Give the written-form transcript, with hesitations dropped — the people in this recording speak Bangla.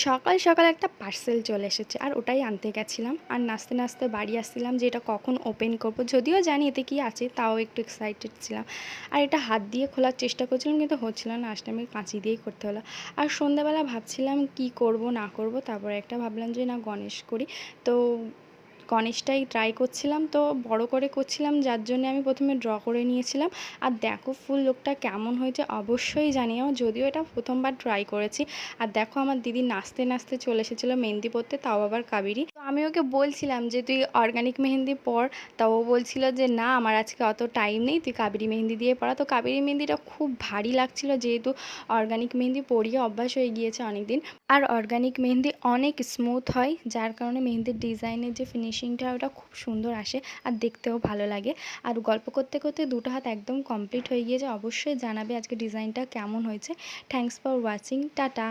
সকাল সকাল একটা পার্সেল চলে এসেছে আর ওটাই আনতে গেছিলাম। আর নাচতে নাচতে বাড়ি আসছিলাম যে এটা কখন ওপেন করব, যদিও জানি এতে কি আছে, তাও একটু এক্সাইটেড ছিলাম। আর এটা হাত দিয়ে খোলার চেষ্টা করছিলাম কিন্তু হচ্ছিল না, লাস্টে আমি কাঁচি দিয়েই করতে হলো। আর সন্ধ্যাবেলা ভাবছিলাম কি করব না করব, তারপরে একটা ভাবলাম যে না, গণেশ করি। তো গণেশটাই ট্রাই করছিলাম, তো বড় করে করছিলাম, যার জন্য আমি প্রথমে ড্র করে নিয়েছিলাম। আর দেখো ফুল লুকটা কেমন হয়েছে অবশ্যই জানিও, যদিও এটা প্রথমবার ট্রাই করেছি। আর দেখো আমার দিদি নাচতে নাচতে চলে এসেছিলো মেহেন্দি পরতে, তাও আবার কাবেরী। তো আমি ওকে বলছিলাম যে তুই অর্গানিক মেহেন্দি পর, তাও ও বলছিল যে না, আমার আজকে অত টাইম নেই, তুই কাবেরী মেহেন্দি দিয়ে পড়া। তো কাবেরী মেহেন্দিটা খুব ভারী লাগছিল, যেহেতু অর্গানিক মেহেন্দি পরিয়ে অভ্যাস হয়ে গিয়েছে অনেক দিন। আর অর্গানিক মেহেন্দি অনেক স্মুথ হয়, যার কারণে মেহেন্দির ডিজাইনের যে ফিনিশিংটা ওটা খুব সুন্দর আসে আর দেখতেও ভালো লাগে। আর গল্প করতে করতে দুটো হাত একদম কমপ্লিট হয়ে গিয়েছে। অবশ্যই জানাবে আজকে ডিজাইনটা কেমন হয়েছে। Thanks for watching, tata.